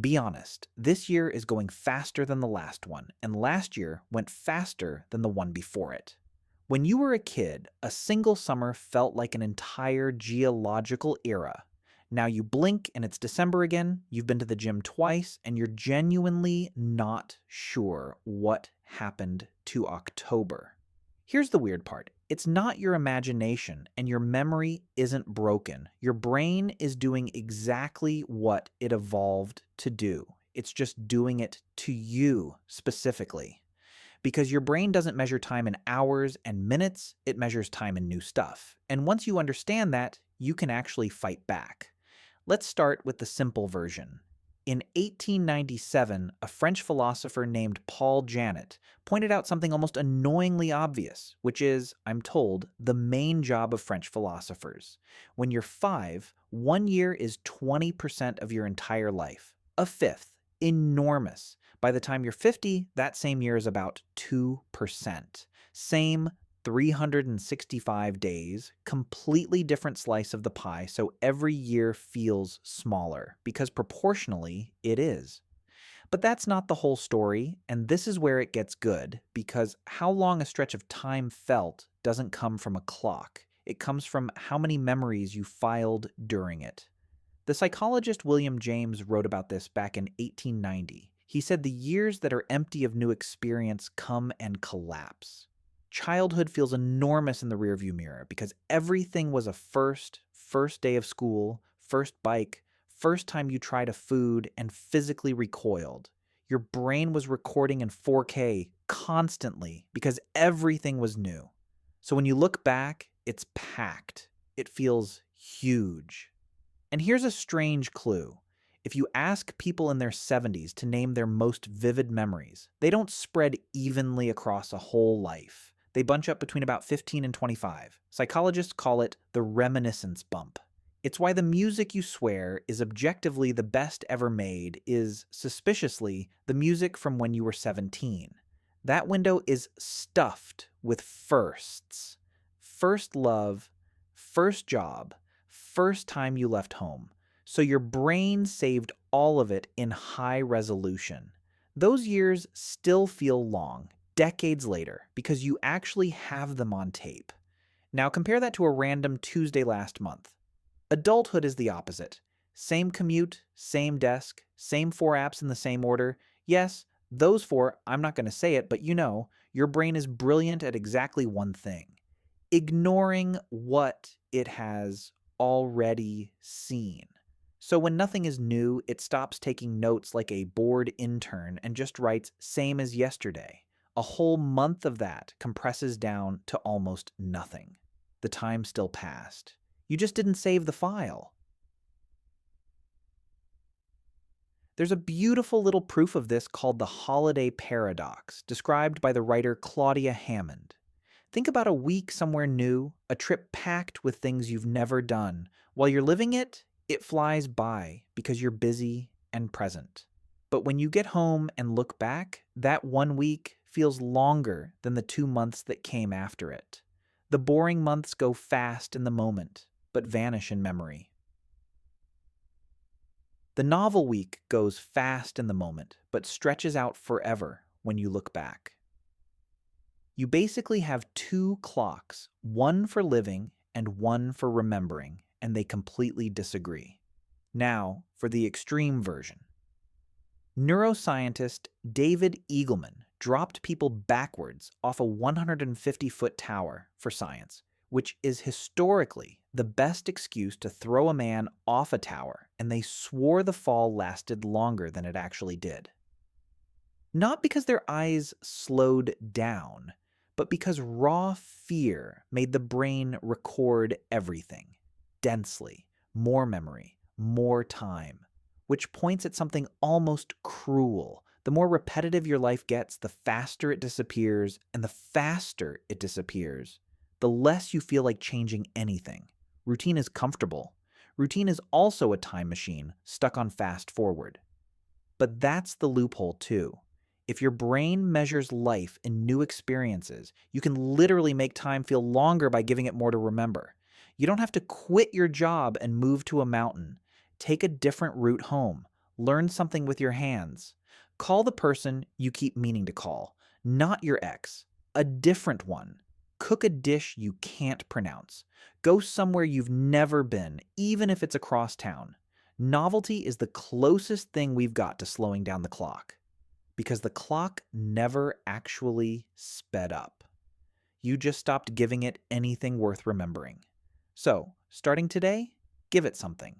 Be honest, this year is going faster than the last one, and last year went faster than the one before it. When you were a kid, a single summer felt like an entire geological era. Now you blink and it's December again, you've been to the gym twice, and you're genuinely not sure what happened to October. Here's the weird part. It's not your imagination, and your memory isn't broken. Your brain is doing exactly what it evolved to do. It's just doing it to you specifically. Because your brain doesn't measure time in hours and minutes, it measures time in new stuff. And once you understand that, you can actually fight back. Let's start with the simple version. In 1897, a French philosopher named Paul Janet pointed out something almost annoyingly obvious, which is, I'm told, the main job of French philosophers. When you're 5, 1 year is 20% of your entire life. A fifth. Enormous. By the time you're 50, that same year is about 2%. Same 365 days, completely different slice of the pie, so every year feels smaller, because proportionally it is. But that's not the whole story, and this is where it gets good, because how long a stretch of time felt doesn't come from a clock. It comes from how many memories you filed during it. The psychologist William James wrote about this back in 1890. He said the years that are empty of new experience come and collapse. Childhood feels enormous in the rearview mirror because everything was a first day of school, first bike, first time you tried a food, and physically recoiled. Your brain was recording in 4K constantly because everything was new. So when you look back, it's packed. It feels huge. And here's a strange clue. If you ask people in their 70s to name their most vivid memories, they don't spread evenly across a whole life. They bunch up between about 15 and 25. Psychologists call it the reminiscence bump. It's why the music you swear is objectively the best ever made is, suspiciously, the music from when you were 17. That window is stuffed with firsts. First love, first job, first time you left home. So your brain saved all of it in high resolution. Those years still feel long, decades later, because you actually have them on tape. Now compare that to a random Tuesday last month. Adulthood is the opposite. Same commute, same desk, same 4 apps in the same order. Yes, those 4, I'm not going to say it, but you know, your brain is brilliant at exactly one thing. Ignoring what it has already seen. So when nothing is new, it stops taking notes like a bored intern and just writes same as yesterday. A whole month of that compresses down to almost nothing. The time still passed. You just didn't save the file. There's a beautiful little proof of this called the holiday paradox, described by the writer Claudia Hammond. Think about a week somewhere new, a trip packed with things you've never done. While you're living it, it flies by because you're busy and present. But when you get home and look back, that 1 week feels longer than the 2 months that came after it. The boring months go fast in the moment, but vanish in memory. The novel week goes fast in the moment, but stretches out forever when you look back. You basically have 2 clocks, one for living and one for remembering, and they completely disagree. Now, for the extreme version. Neuroscientist David Eagleman dropped people backwards off a 150-foot tower for science, which is historically the best excuse to throw a man off a tower, and they swore the fall lasted longer than it actually did. Not because their eyes slowed down, but because raw fear made the brain record everything, densely, more memory, more time, which points at something almost cruel. The more repetitive your life gets, the faster it disappears, and the faster it disappears, the less you feel like changing anything. Routine is comfortable. Routine is also a time machine stuck on fast forward. But that's the loophole too. If your brain measures life in new experiences, you can literally make time feel longer by giving it more to remember. You don't have to quit your job and move to a mountain. Take a different route home. Learn something with your hands. Call the person you keep meaning to call, not your ex, a different one. Cook a dish you can't pronounce. Go somewhere you've never been, even if it's across town. Novelty is the closest thing we've got to slowing down the clock, because the clock never actually sped up. You just stopped giving it anything worth remembering. So, starting today, give it something.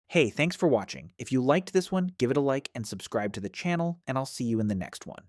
Hey, thanks for watching. If you liked this one, give it a like and subscribe to the channel, and I'll see you in the next one.